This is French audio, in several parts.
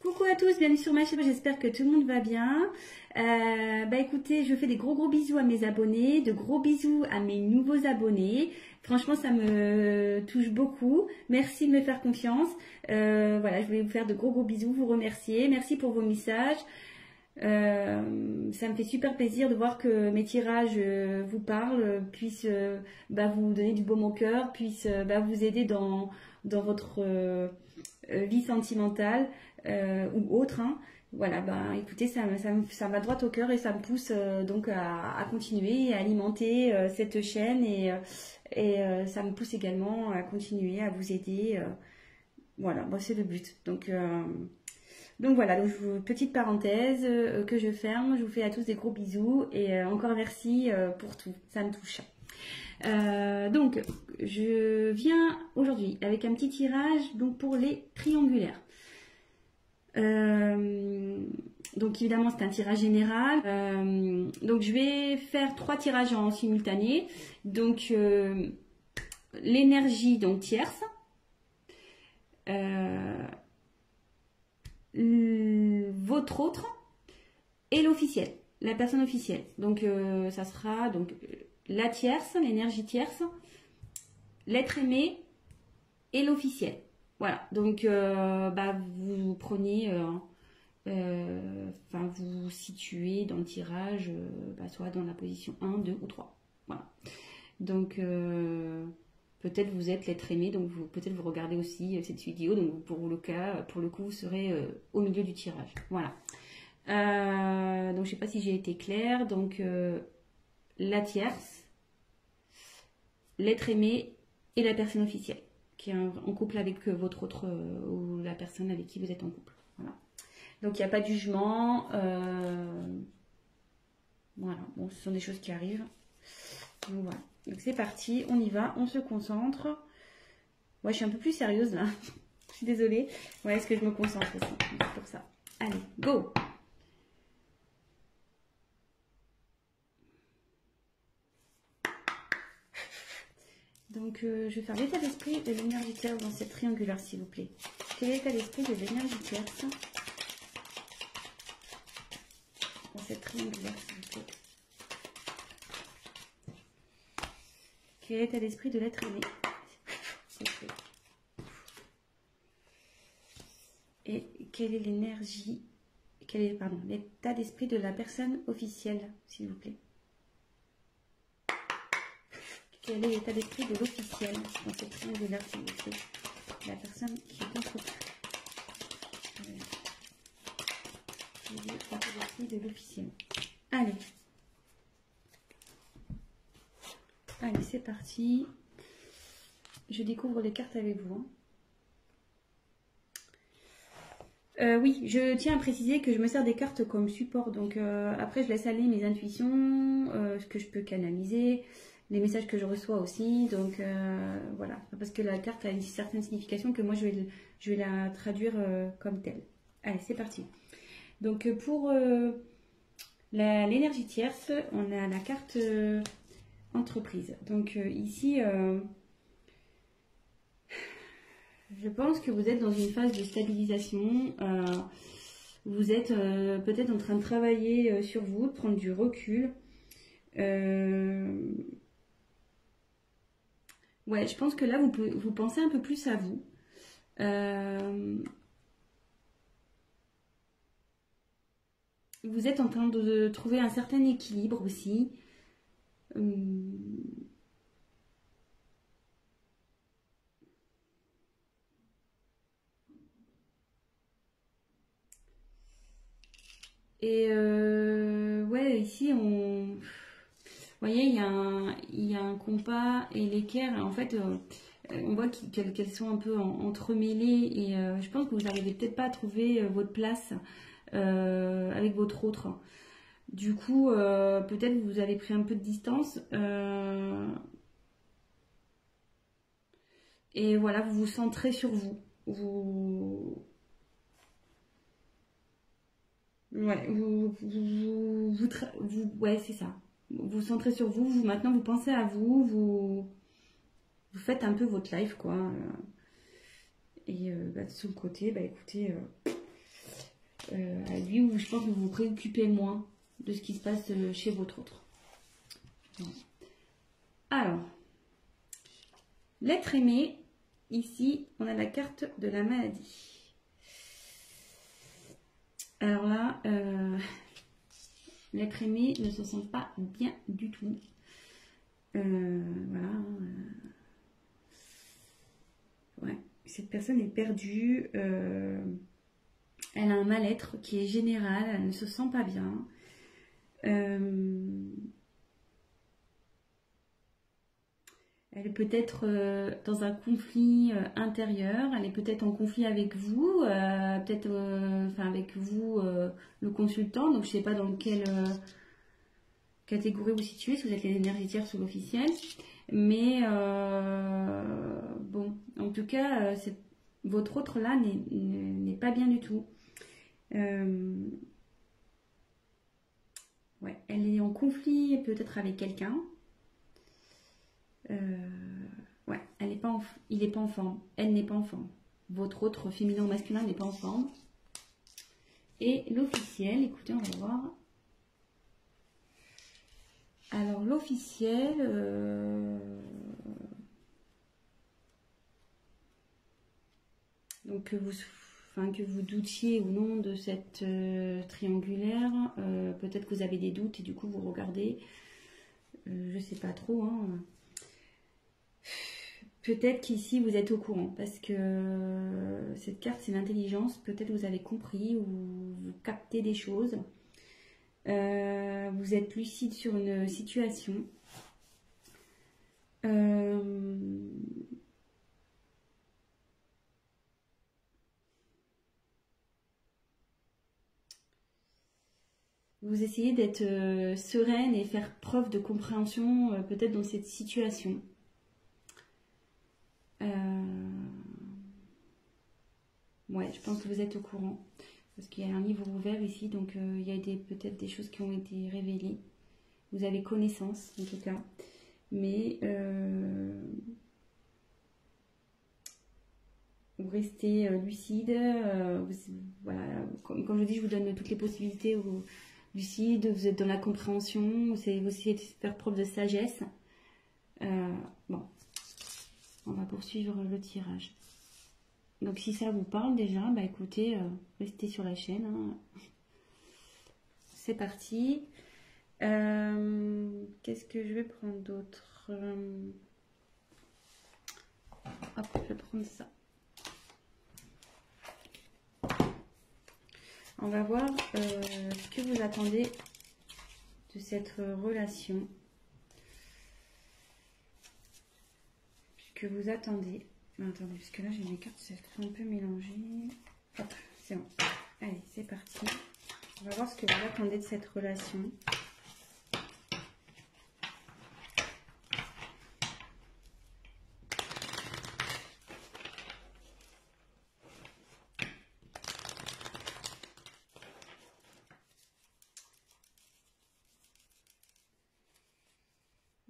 Coucou à tous, bienvenue sur ma chaîne, j'espère que tout le monde va bien. Écoutez, je fais des gros bisous à mes abonnés, de gros bisous à mes nouveaux abonnés. Franchement, ça me touche beaucoup. Merci de me faire confiance. Voilà, je voulais vous faire de gros bisous, vous remercier. Merci pour vos messages. Ça me fait super plaisir de voir que mes tirages vous parlent, puissent vous donner du baume au cœur, puissent vous aider dans votre vie sentimentale ou autre. Hein. Voilà, écoutez, ça va droit au cœur et ça me pousse donc à continuer et à alimenter cette chaîne et ça me pousse également à continuer à vous aider. Voilà, c'est le but. Donc voilà, petite parenthèse que je ferme. Je vous fais à tous des gros bisous et encore merci pour tout, ça me touche. Donc je viens aujourd'hui avec un petit tirage donc pour les triangulaires. Donc évidemment c'est un tirage général. Donc je vais faire 3 tirages en simultané. Donc l'énergie donc tierce. Votre autre et l'officiel, la personne officielle. Donc ça sera donc la tierce, l'énergie tierce, l'être aimé et l'officiel. Voilà, donc vous prenez, vous situez dans le tirage, soit dans la position 1, 2 ou 3. Voilà, donc peut-être vous êtes l'être aimé, donc peut-être vous regardez aussi cette vidéo, donc pour le coup, vous serez au milieu du tirage. Voilà. Donc je sais pas si j'ai été claire. Donc la tierce, l'être aimé et la personne officielle qui est en couple avec votre autre ou la personne avec qui vous êtes en couple. Voilà. Donc il n'y a pas de jugement. Voilà. Bon, ce sont des choses qui arrivent. Donc voilà. Donc c'est parti, on y va, on se concentre. Ouais, je suis un peu plus sérieuse là. Je suis désolée. Ouais, est-ce que je me concentre aussi pour ça. Allez, go! Donc je vais faire l'état d'esprit de l'énergie tierce dans cette triangulaire, s'il vous plaît. Quel est l'état d'esprit de l'énergie tierce dans cette triangulaire, s'il vous plaît? Quel est l'état d'esprit de l'être aimé? Et quelle est l'énergie, l'état d'esprit de la personne officielle, s'il vous plaît? Quel est l'état d'esprit de l'officiel dans cette triangulaire, s'il vous plaît? La personne qui est en couple. Quel est l'état d'esprit de l'officiel? Allez. Allez, c'est parti. Je découvre les cartes avec vous. Oui, je tiens à préciser que je me sers des cartes comme support. Donc après, je laisse aller mes intuitions, ce que je peux canaliser, les messages que je reçois aussi. Donc voilà, parce que la carte a une certaine signification que moi, je vais la traduire comme telle. Allez, c'est parti. Donc pour l'énergie tierce, on a la carte... entreprise. Donc ici, je pense que vous êtes dans une phase de stabilisation. Vous êtes peut-être en train de travailler sur vous, de prendre du recul. Ouais, je pense que là, vous pensez un peu plus à vous. Vous êtes en train de trouver un certain équilibre aussi. Et ouais, ici vous voyez, il y a un compas et l'équerre. En fait, on voit qu'elles sont un peu entremêlées et je pense que vous n'arrivez peut-être pas à trouver votre place avec votre autre. Du coup, peut-être vous avez pris un peu de distance. Et voilà, vous vous centrez sur vous. Ouais, ouais, c'est ça. Vous vous centrez sur vous. Maintenant, vous pensez à vous. Vous faites un peu votre life, quoi. Et de son côté, écoutez, à lui, où je pense que vous vous préoccupez moins de ce qui se passe chez votre autre. Voilà. Alors, l'être aimé, ici, on a la carte de la maladie. Alors là, l'être aimé ne se sent pas bien du tout. Voilà. Ouais, cette personne est perdue. Elle a un mal-être qui est général. Elle ne se sent pas bien. Elle est peut-être dans un conflit intérieur. Elle est peut-être en conflit avec vous, peut-être enfin avec vous, le consultant. Donc je ne sais pas dans quelle catégorie vous situez, si vous êtes les énergies tierces ou l'officiel. Mais bon, en tout cas, votre autre là n'est pas bien du tout. Ouais, elle est en conflit peut-être avec quelqu'un. Ouais, elle n'est pas il n'est pas en forme. Elle n'est pas en forme. Votre autre féminin ou masculin n'est pas en forme. Et l'officiel, écoutez, on va voir. Alors l'officiel, donc que vous doutiez ou non de cette triangulaire, peut-être que vous avez des doutes et du coup vous regardez, je sais pas trop, hein. Peut-être qu'ici vous êtes au courant parce que cette carte c'est l'intelligence, peut-être vous avez compris ou vous captez des choses. Vous êtes lucide sur une situation. Vous essayez d'être sereine et faire preuve de compréhension peut-être dans cette situation. Ouais, je pense que vous êtes au courant. Parce qu'il y a un livre ouvert ici, donc il y a peut-être des choses qui ont été révélées. Vous avez connaissance, en tout cas. Mais vous restez lucide. Voilà, comme je dis, je vous donne toutes les possibilités. Lucide, vous êtes dans la compréhension. Vous essayez de faire preuve de sagesse. Bon, on va poursuivre le tirage. Donc si ça vous parle déjà, bah écoutez, restez sur la chaîne. Hein. C'est parti. Qu'est-ce que je vais prendre d'autre? Hop, je vais prendre ça. On va voir ce que vous attendez de cette relation. Ce que vous attendez. Attendez, parce que là j'ai mes cartes, c'est un peu mélangé. Hop, c'est bon. Allez, c'est parti. On va voir ce que vous attendez de cette relation.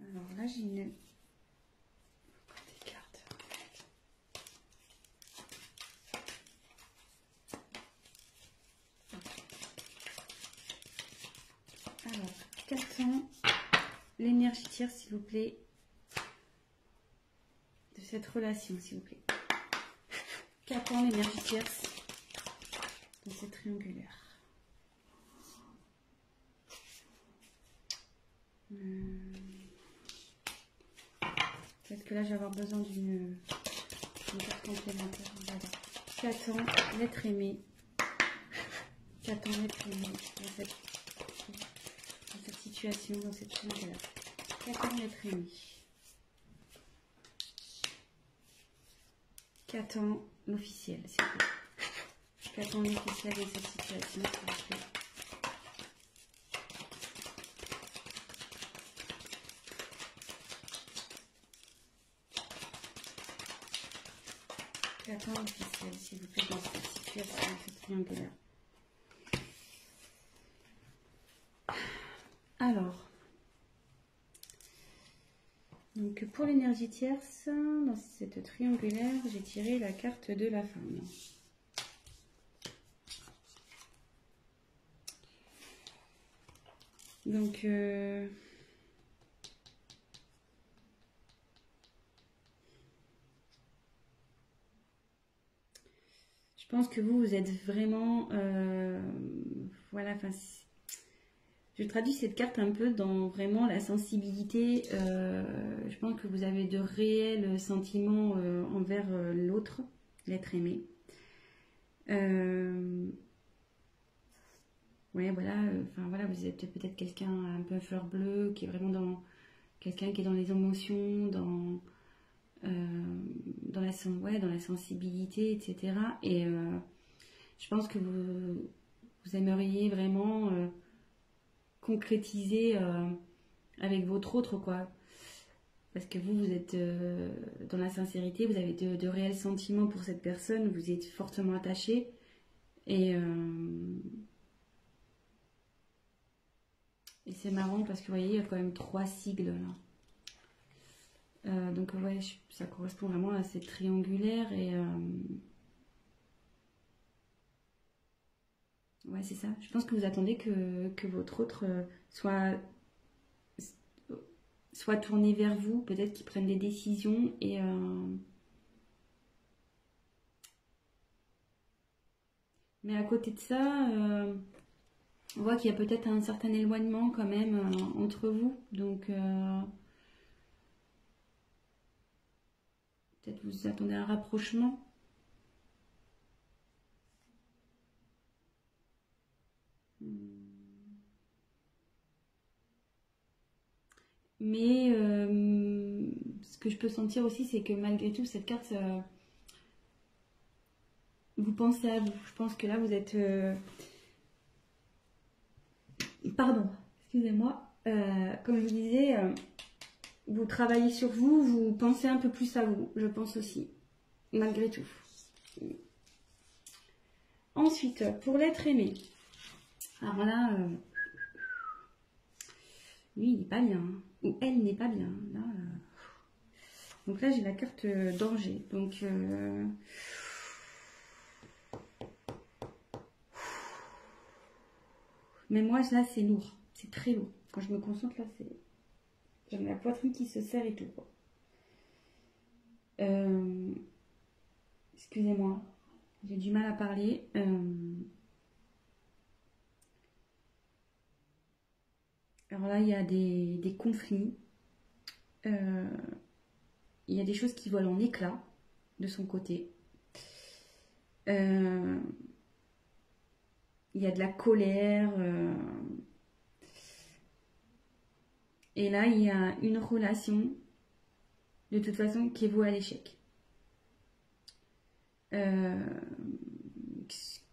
Alors là j'ai une... Alors, qu'attend l'énergie tierce, s'il vous plaît, de cette relation, s'il vous plaît? Qu'attend l'énergie tierce de cette triangulaire? Peut-être que là, je vais avoir besoin d'une carte complémentaire. Qu'attend l'être aimé? Qu'attend l'être aimé dans cette situation, dans cette triangulaire? Qu'attend l'être aimé? Qu'attend l'officiel, s'il vous plaît? Qu'attend l'officiel de cette situation, s'il vous plaît? Qu'attend l'officiel, s'il vous plaît, dans cette situation, dans cette triangulaire? Alors, donc pour l'énergie tierce, dans cette triangulaire, j'ai tiré la carte de la femme. Donc, je pense que vous êtes vraiment... voilà, enfin, je traduis cette carte un peu dans vraiment la sensibilité. Je pense que vous avez de réels sentiments envers l'autre, l'être aimé. Ouais, voilà, enfin voilà, vous êtes peut-être quelqu'un un peu fleur bleue, qui est vraiment dans quelqu'un qui est dans les émotions, dans ouais, dans la sensibilité, etc. Et je pense que vous aimeriez vraiment concrétiser avec votre autre, quoi. Parce que vous êtes dans la sincérité, vous avez de réels sentiments pour cette personne, vous êtes fortement attaché. Et c'est marrant parce que vous voyez, il y a quand même 3 sigles là. Donc ouais, ça correspond vraiment à ces triangulaires et ouais, c'est ça. Je pense que vous attendez que votre autre soit tourné vers vous, peut-être qu'il prenne des décisions mais à côté de ça, on voit qu'il y a peut-être un certain éloignement quand même entre vous. Donc peut-être vous attendez un rapprochement. Mais ce que je peux sentir aussi, c'est que malgré tout, cette carte, vous pensez à vous. Je pense que là, vous êtes... Pardon, excusez-moi. Comme je vous disais, vous travaillez sur vous, vous pensez un peu plus à vous, je pense aussi, malgré tout. Ensuite, pour l'être aimé. Alors là, lui, il n'est pas bien. Hein. Ou elle n'est pas bien. Là, donc là, j'ai la carte danger. Donc... mais moi, là, c'est lourd. C'est très lourd. Quand je me concentre, là, c'est... J'ai la poitrine qui se serre et tout. Excusez-moi. J'ai du mal à parler. Alors là, il y a des conflits. Il y a des choses qui volent en éclats de son côté. Il y a de la colère. Et là, il y a une relation, de toute façon, qui est vouée à l'échec.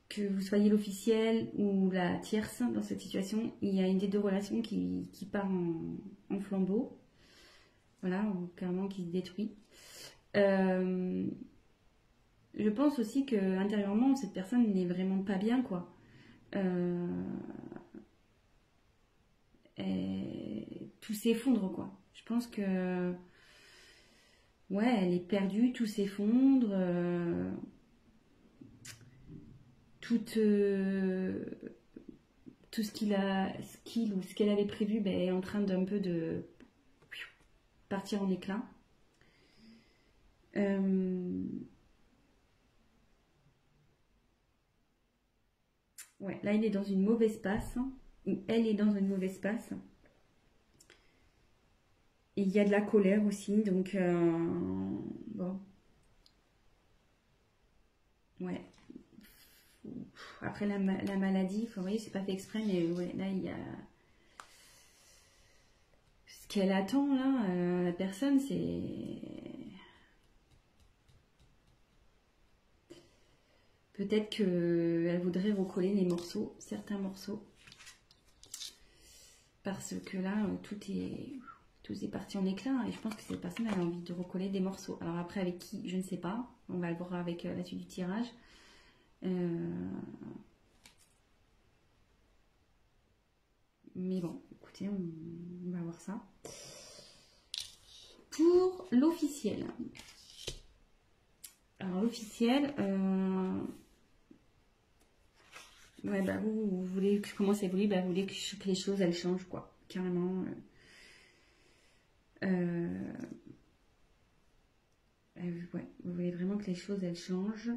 Que vous soyez l'officiel ou la tierce dans cette situation, il y a une des deux relations qui part en flambeau. Voilà, carrément qui se détruit. Je pense aussi que intérieurement, cette personne n'est vraiment pas bien, quoi. Tout s'effondre, quoi. Je pense que ouais, elle est perdue, tout s'effondre. Tout ce ce qu'elle avait prévu est en train d'un peu de partir en éclats. Ouais, là il est dans une mauvaise passe, ou elle est dans une mauvaise passe. Et il y a de la colère aussi, donc bon. Ouais. Après la maladie, vous voyez, c'est pas fait exprès, mais ouais, là il y a ce qu'elle attend là, la personne, c'est peut-être qu'elle voudrait recoller les morceaux, certains morceaux, parce que là tout est parti en éclats et je pense que cette personne a envie de recoller des morceaux. Alors après avec qui, je ne sais pas, on va le voir avec la suite du tirage. Mais bon, écoutez, on va voir ça. Pour l'officiel. Alors l'officiel, Ouais, bah vous voulez que je commence à évoluer, bah vous voulez que les choses elles changent quoi, carrément. Ouais, vous voulez vraiment que les choses elles changent.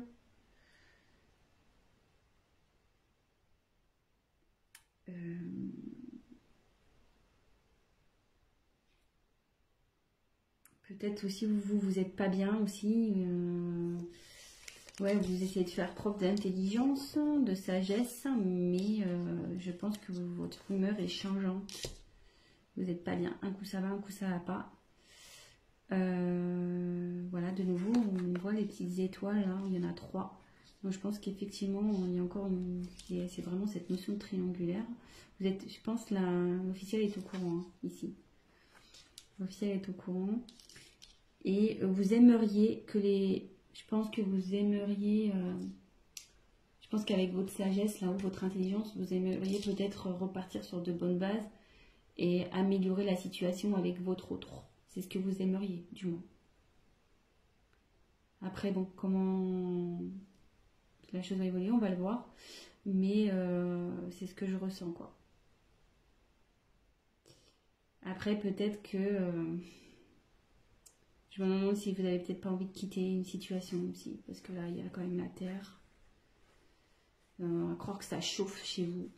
Peut-être aussi vous êtes pas bien aussi. Ouais, vous essayez de faire preuve d'intelligence, de sagesse, mais je pense que votre humeur est changeante. Vous n'êtes pas bien. Un coup ça va, un coup ça va pas. Voilà, de nouveau, on voit les petites étoiles là, il y en a 3. Donc je pense qu'effectivement, il y a encore c'est vraiment cette notion de triangulaire. Vous êtes, je pense, l'officiel est au courant hein, ici. L'officiel est au courant. Et vous aimeriez que je pense que vous aimeriez, je pense qu'avec votre sagesse, là, ou votre intelligence, vous aimeriez peut-être repartir sur de bonnes bases et améliorer la situation avec votre autre. C'est ce que vous aimeriez, du moins. Après, bon, comment la chose va évoluer, on va le voir. Mais c'est ce que je ressens, quoi. Après, peut-être que... je me demande si vous n'avez peut-être pas envie de quitter une situation aussi. Parce que là, il y a quand même la terre. On va croire que ça chauffe chez vous.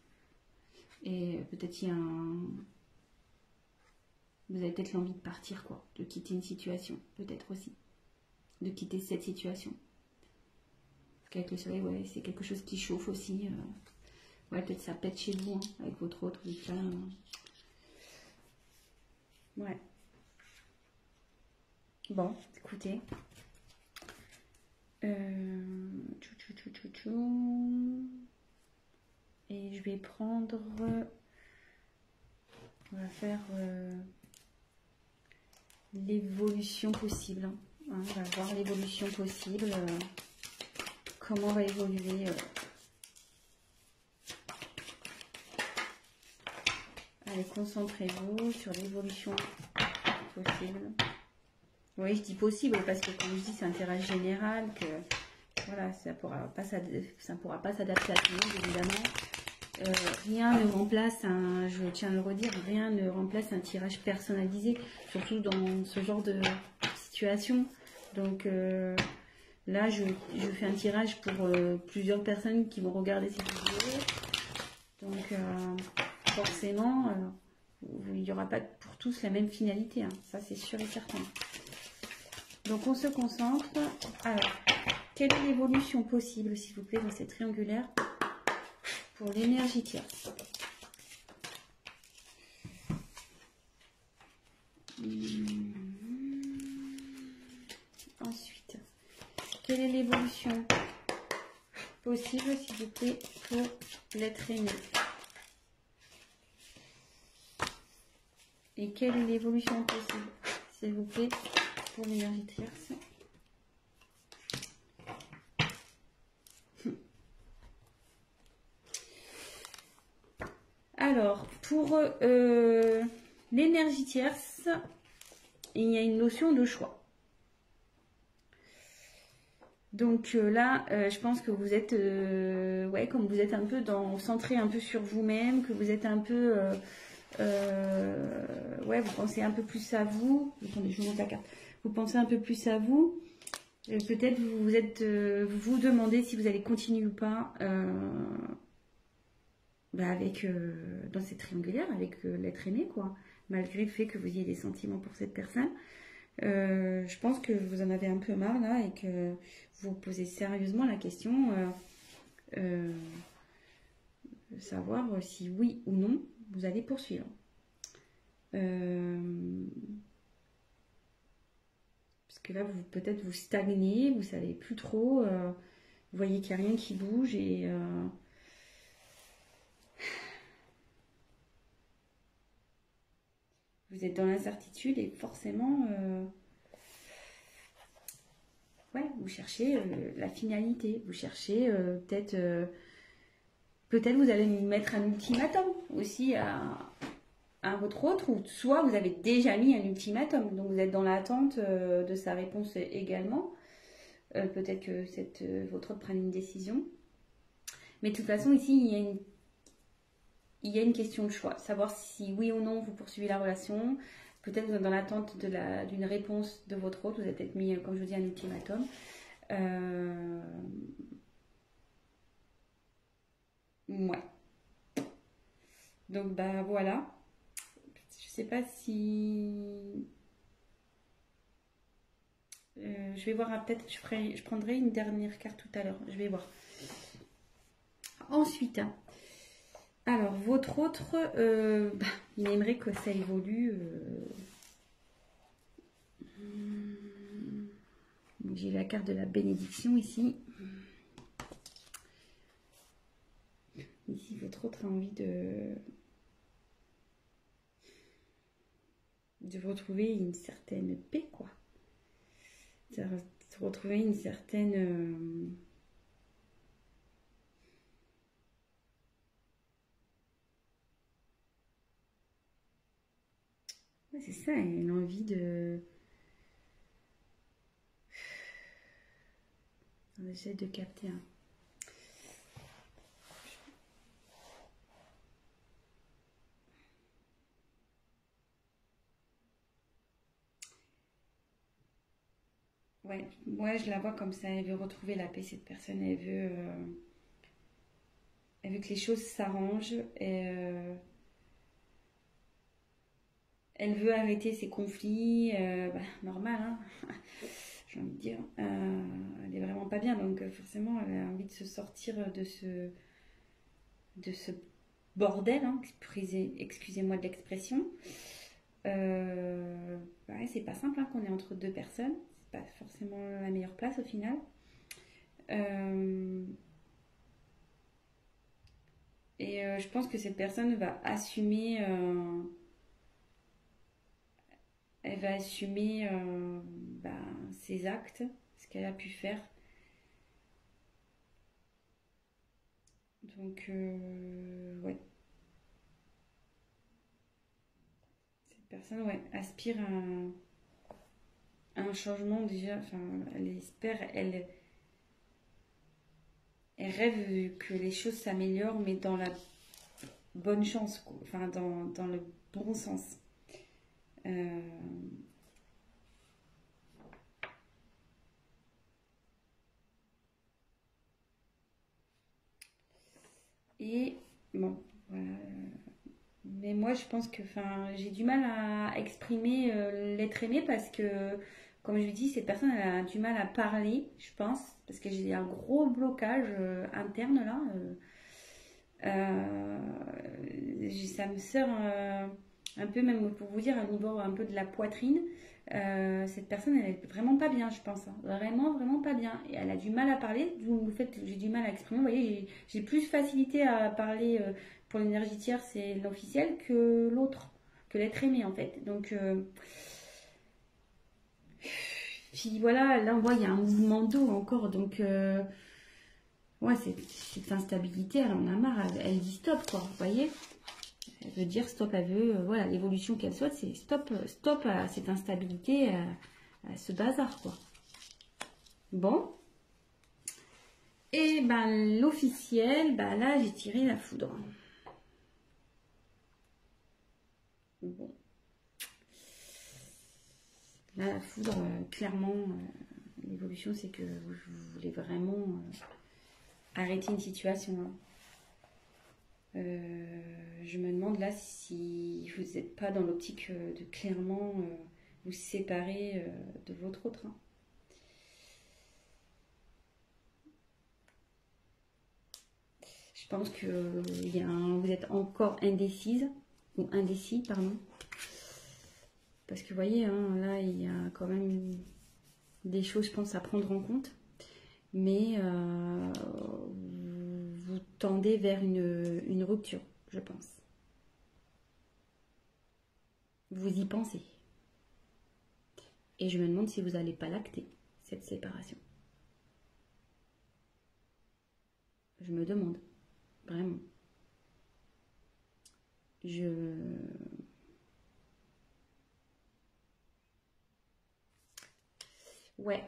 Et peut-être il y a vous avez peut-être l'envie de partir, quoi. De quitter une situation, peut-être aussi. De quitter cette situation. Parce qu'avec le soleil, ouais, c'est quelque chose qui chauffe aussi. Ouais, peut-être ça pète chez vous, hein, avec votre autre. Ouais. Bon, écoutez. Et je vais prendre... on va faire l'évolution possible. Hein. On va voir l'évolution possible. Comment va évoluer... Allez, concentrez-vous sur l'évolution possible. Oui, je dis possible parce que comme je dis, c'est un tirage général, que voilà, ça pourra pas s'adapter à tout le monde, évidemment. Rien ne remplace je tiens à le redire, rien ne remplace un tirage personnalisé, surtout dans ce genre de situation. Donc là, je fais un tirage pour plusieurs personnes qui vont regarder cette vidéo. Donc forcément, il n'y aura pas pour tous la même finalité, hein. Ça c'est sûr et certain. Donc on se concentre. Alors, quelle est l'évolution possible, s'il vous plaît, dans cette triangulaire pour l'énergie tierce? Ensuite, quelle est l'évolution possible, s'il vous plaît, pour l'être aimé? Et quelle est l'évolution possible, s'il vous plaît, pour l'énergie tierce? Alors, pour l'énergie tierce, il y a une notion de choix. Donc là, je pense que vous êtes, ouais, comme vous êtes un peu centré un peu sur vous-même, que vous êtes un peu... ouais, vous pensez un peu plus à vous. Attendez, je vous montre la carte. Vous pensez un peu plus à vous. Peut-être vous vous demandez si vous allez continuer ou pas dans cette triangulaire avec l'être aimé, quoi. Malgré le fait que vous ayez des sentiments pour cette personne. Je pense que vous en avez un peu marre là et que vous vous posez sérieusement la question savoir si oui ou non vous allez poursuivre. Parce que là, peut-être vous stagnez, vous savez plus trop, vous voyez qu'il n'y a rien qui bouge et vous êtes dans l'incertitude et forcément, ouais, vous cherchez la finalité, vous cherchez peut-être vous allez mettre un ultimatum aussi à votre autre, ou soit vous avez déjà mis un ultimatum, donc vous êtes dans l'attente de sa réponse également. Peut-être que votre autre prenne une décision. Mais de toute façon, ici, il y a une question de choix. Savoir si oui ou non vous poursuivez la relation. Peut-être vous êtes dans l'attente d'une réponse de votre autre. Vous avez peut-être mis, comme je vous dis, un ultimatum. Ouais. Donc, bah voilà. Je sais pas si... je vais voir, peut-être je prendrai une dernière carte tout à l'heure. Je vais voir. Ensuite, alors, votre autre, il aimerait que ça évolue. J'ai la carte de la bénédiction ici. Ici, votre autre a envie de retrouver une certaine paix, quoi. De retrouver une certaine... Ouais, c'est ça, elle a envie de... J'essaie de capter. Hein. Ouais, je la vois comme ça. Elle veut retrouver la paix, cette personne. Elle veut que les choses s'arrangent. Elle veut arrêter ses conflits. Normal, hein. J'ai envie de dire. Elle est vraiment pas bien. Donc, forcément, elle a envie de se sortir de ce bordel. Hein. Excusez-moi de l'expression. C'est pas simple hein, qu'on est entre deux personnes. C'est pas forcément la meilleure place au final. Je pense que cette personne va assumer. Elle va assumer ses actes, ce qu'elle a pu faire. Donc, ouais. Cette personne, ouais, aspire à un changement déjà. Enfin, elle espère, elle rêve que les choses s'améliorent, mais dans la bonne chance, quoi. Enfin, dans le bon sens. Et bon, voilà. Mais moi, je pense que j'ai du mal à exprimer l'être aimé parce que, comme je lui dis, cette personne elle a du mal à parler, je pense, parce que j'ai un gros blocage interne là. Ça me sert un peu, même pour vous dire, au niveau un peu de la poitrine. Cette personne, elle est vraiment pas bien, je pense. Hein. Vraiment, vraiment pas bien. Et elle a du mal à parler, d'où le fait que j'ai du mal à exprimer. Vous voyez, j'ai plus facilité à parler pour l'énergie tierce et l'officiel que l'autre, que l'être aimé en fait. Donc, puis voilà, là on voit, il y a un mouvement d'eau encore. Donc, ouais, cette instabilité, elle en a marre. Elle dit stop, quoi. Vous voyez? Elle veut dire stop, elle veut, voilà, l'évolution qu'elle souhaite, c'est stop à cette instabilité, à ce bazar, quoi. Bon. Et ben, l'officiel, là, j'ai tiré la foudre. Bon. Là, la foudre, clairement, l'évolution, c'est que vous voulez vraiment arrêter une situation. Hein. Je me demande là si vous n'êtes pas dans l'optique de clairement vous séparer de votre autre. Hein. Je pense que vous êtes encore indécise, ou indécis, pardon. Parce que vous voyez, hein, là, il y a quand même des choses, je pense, à prendre en compte. Mais vous tendez vers une rupture, je pense. Vous y pensez. Et je me demande si vous n'allez pas l'acter, cette séparation. Je me demande. Vraiment. Ouais.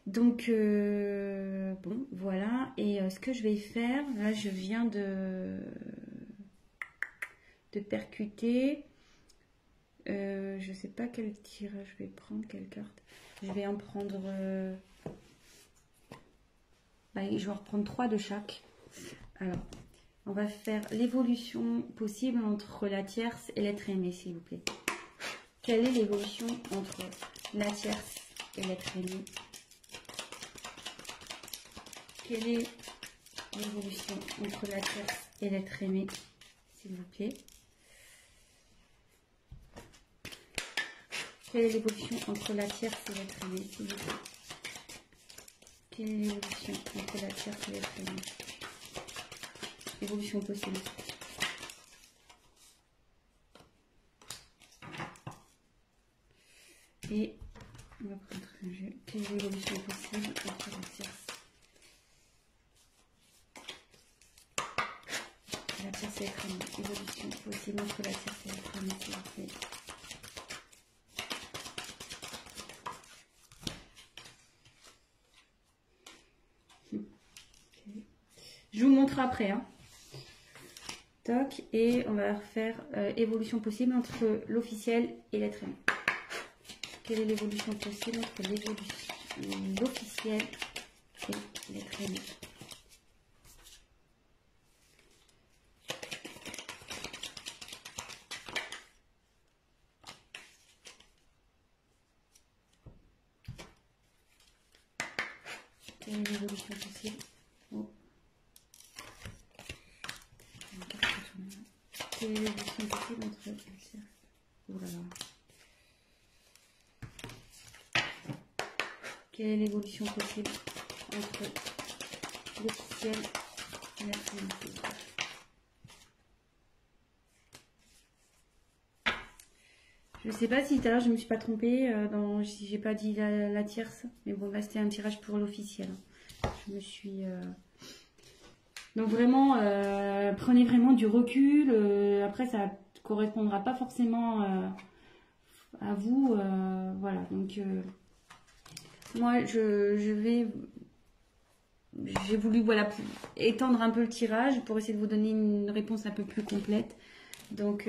Donc, bon, voilà. Et ce que je vais faire, là, je viens de percuter. Je sais pas quel tirage je vais prendre, quelle carte. Je vais en prendre... je vais en reprendre 3 de chaque. Alors, on va faire l'évolution possible entre la tierce et l'être aimé, s'il vous plaît. Quelle est l'évolution entre la tierce et l'être aimé? Quelle est l'évolution entre la tierce et l'être aimé, s'il vous plaît? Quelle est l'évolution entre la tierce et l'être aimé, s'il vous plaît? Quelle est l'évolution entre la tierce et l'être aimé? Évolution possible. Et on va prendre un jeu. Quelle est l'évolution possible entre la tierce? La tierce et l'être aimé. Évolution possible entre la tierce et l'être aimé, s'il vous plaît. Je vous montre après. Hein. Toc, et on va faire évolution possible entre l'officiel et l'être aimé. Quelle est l'évolution possible entre l'officiel et l'être aimé? Quelle est l'évolution possible? Oh. Quelle est l'évolution possible entre le cercle? Oh là là. Quelle est l'évolution possible entre l'officiel et l'être aimé? Je sais pas si tout à l'heure je me suis pas trompée, si j'ai pas dit la tierce, mais bon là c'était un tirage pour l'officiel. Je me suis... Donc vraiment, prenez vraiment du recul, après ça correspondra pas forcément à vous, voilà, donc moi j'ai voulu voilà, étendre un peu le tirage pour essayer de vous donner une réponse un peu plus complète, donc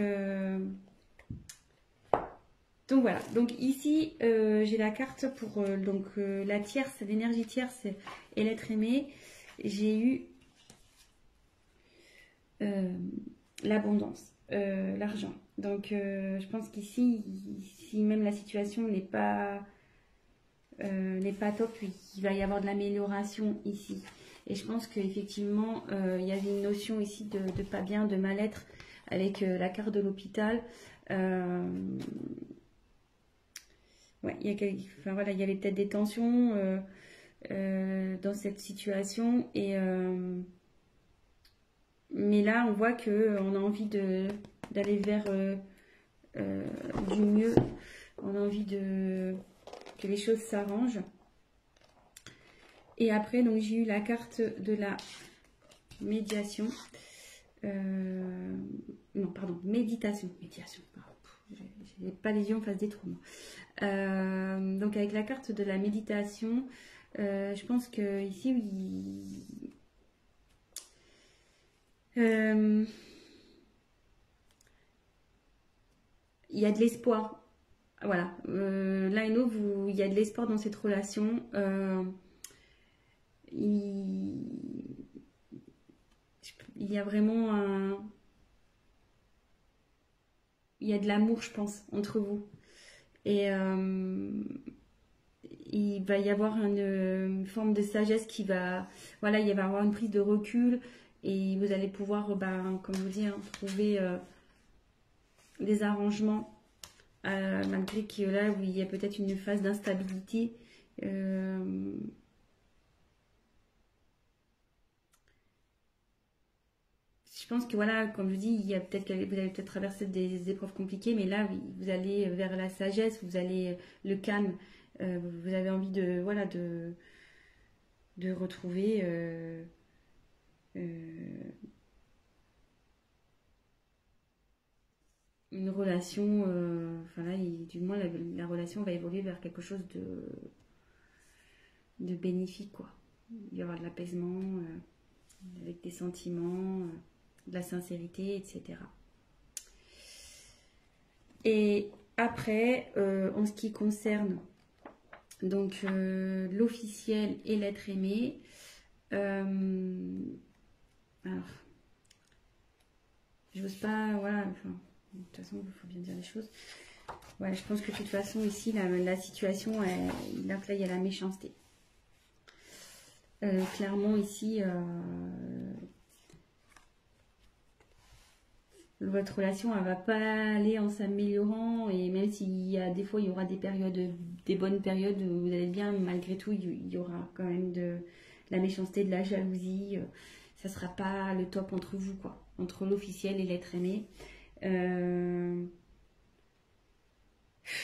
voilà, donc ici j'ai la carte pour la tierce, l'énergie tierce et l'être aimé. J'ai eu l'abondance, l'argent. Donc je pense qu'ici, si même la situation n'est pas top, il va y avoir de l'amélioration ici. Et je pense qu'effectivement, il y avait une notion ici de pas bien, de mal-être avec la carte de l'hôpital. Ouais, il y avait peut-être des tensions dans cette situation. Mais là, on voit qu'on a envie d'aller vers du mieux. On a envie que les choses s'arrangent. Et après, donc j'ai eu la carte de la médiation. Non, pardon, méditation. Médiation. J'ai pas les yeux en face des trous. Donc avec la carte de la méditation, je pense que ici, il y a de l'espoir. Voilà. L'un et l'autre, il y a de l'espoir dans cette relation. Il y a vraiment il y a de l'amour, je pense, entre vous. Et il va y avoir une forme de sagesse qui va... Voilà, il va y avoir une prise de recul et vous allez pouvoir, comme je vous dis, hein, trouver des arrangements malgré que là, où il y a peut-être une phase d'instabilité. Je pense que voilà, comme je dis, il y a peut-être vous allez peut-être traverser des épreuves compliquées, mais là, vous allez vers la sagesse, vous allez le calme, vous avez envie de voilà de retrouver une relation. Enfin là, du moins la relation va évoluer vers quelque chose bénéfique, quoi. Il y avoir de l'apaisement, avec des sentiments, de la sincérité, etc. Et après, en ce qui concerne donc l'officiel et l'être aimé, alors, j'ose pas, voilà, enfin, de toute façon, il faut bien dire les choses. Ouais, je pense que de toute façon, ici, la situation, donc là, il y a la méchanceté. Clairement, ici, votre relation, elle va pas aller en s'améliorant. Et même s'il y a des fois, il y aura des périodes, des bonnes périodes où vous allez bien, malgré tout, il y aura quand même de la méchanceté, de la jalousie. Ça sera pas le top entre vous, quoi. Entre l'officiel et l'être aimé.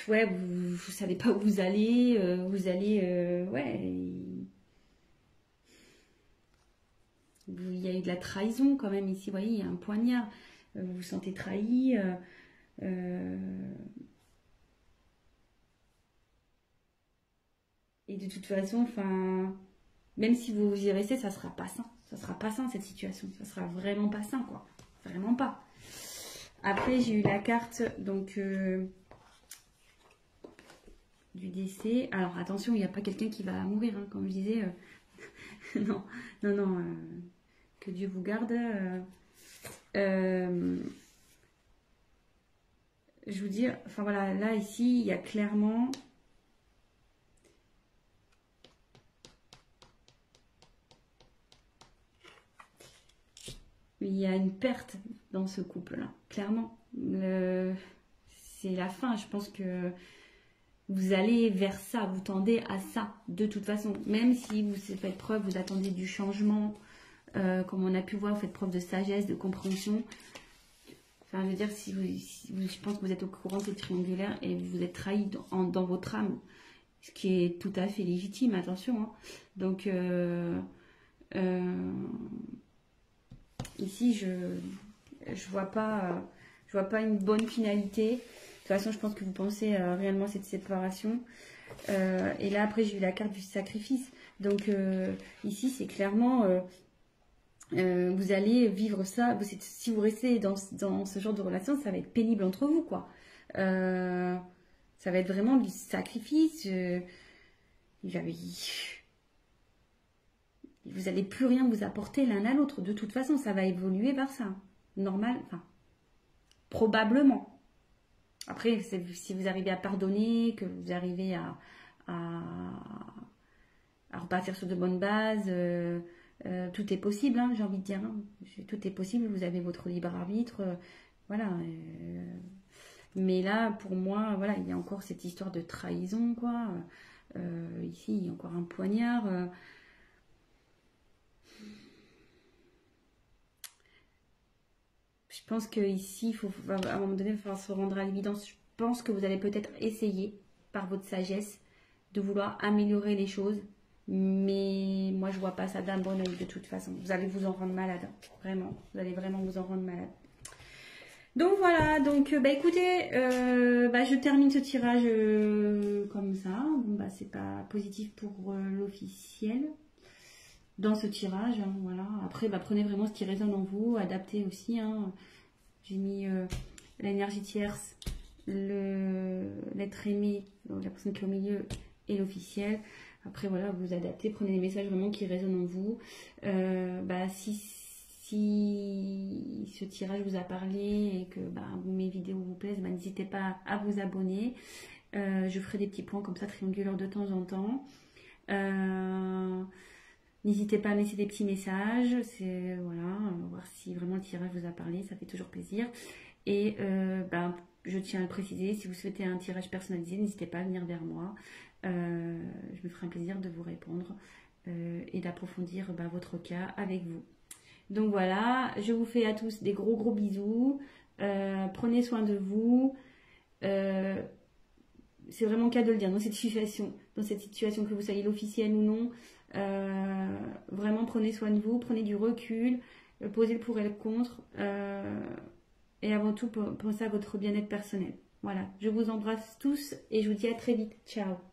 Ouais, vous savez pas où vous allez. Ouais. Il y a eu de la trahison quand même ici. Vous voyez, il y a un poignard. Vous vous sentez trahi. Et de toute façon, enfin, même si vous y restez, ça sera pas sain. Ça sera pas sain cette situation. Ça sera vraiment pas sain, quoi. Vraiment pas. Après, j'ai eu la carte donc du décès. Alors attention, il n'y a pas quelqu'un qui va mourir, hein, comme je disais. Non, non, non. Que Dieu vous garde. Je vous dis, enfin voilà, là ici, il y a clairement il y a une perte dans ce couple-là, clairement. C'est la fin, je pense que vous allez vers ça, vous tendez à ça, de toute façon. Même si vous faites preuve, vous attendez du changement, comme on a pu voir, vous faites preuve de sagesse, de compréhension. Enfin, je veux dire, je pense que vous êtes au courant de cette triangulaire et vous êtes trahi dans votre âme, ce qui est tout à fait légitime, attention. Hein. Donc, ici, je vois pas une bonne finalité. De toute façon, je pense que vous pensez réellement à cette séparation. Et là, après, j'ai eu la carte du sacrifice. Donc, ici, c'est clairement... vous allez vivre ça. Si vous restez dans ce genre de relation, ça va être pénible entre vous, quoi. Ça va être vraiment du sacrifice. Vous n'allez plus rien vous apporter l'un à l'autre. De toute façon, ça va évoluer vers ça. Normal, enfin, probablement. Après, si vous arrivez à pardonner, que vous arrivez à repartir sur de bonnes bases, tout est possible, hein, j'ai envie de dire. Hein. Tout est possible, vous avez votre libre arbitre. Voilà. Mais là, pour moi, voilà, il y a encore cette histoire de trahison, quoi. Ici, il y a encore un poignard. Je pense qu'ici, à un moment donné, il va falloir se rendre à l'évidence. Je pense que vous allez peut-être essayer, par votre sagesse, de vouloir améliorer les choses. Mais moi, je vois pas ça d'un bon oeil de toute façon. Vous allez vous en rendre malade. Vraiment. Vous allez vraiment vous en rendre malade. Donc voilà. Donc, bah écoutez, je termine ce tirage comme ça. Bon, bah c'est pas positif pour l'officiel. Dans ce tirage, hein, voilà. Après, bah, prenez vraiment ce qui résonne en vous, adaptez aussi. Hein. J'ai mis l'énergie tierce, l'être aimé, la personne qui est au milieu et l'officiel. Après, voilà, vous adaptez, prenez les messages vraiment qui résonnent en vous. Si ce tirage vous a parlé et que mes vidéos vous plaisent, n'hésitez pas à vous abonner. Je ferai des petits points comme ça, triangulaires de temps en temps. N'hésitez pas à me laisser des petits messages, voilà, voir si vraiment le tirage vous a parlé, ça fait toujours plaisir. Et je tiens à le préciser, si vous souhaitez un tirage personnalisé, n'hésitez pas à venir vers moi. Je me ferai un plaisir de vous répondre et d'approfondir votre cas avec vous. Donc voilà, je vous fais à tous des gros gros bisous. Prenez soin de vous. C'est vraiment le cas de le dire dans cette situation que vous soyez l'officiel ou non. Vraiment prenez soin de vous, prenez du recul, posez le pour et le contre et avant tout pensez à votre bien-être personnel. Voilà, je vous embrasse tous et je vous dis à très vite. Ciao.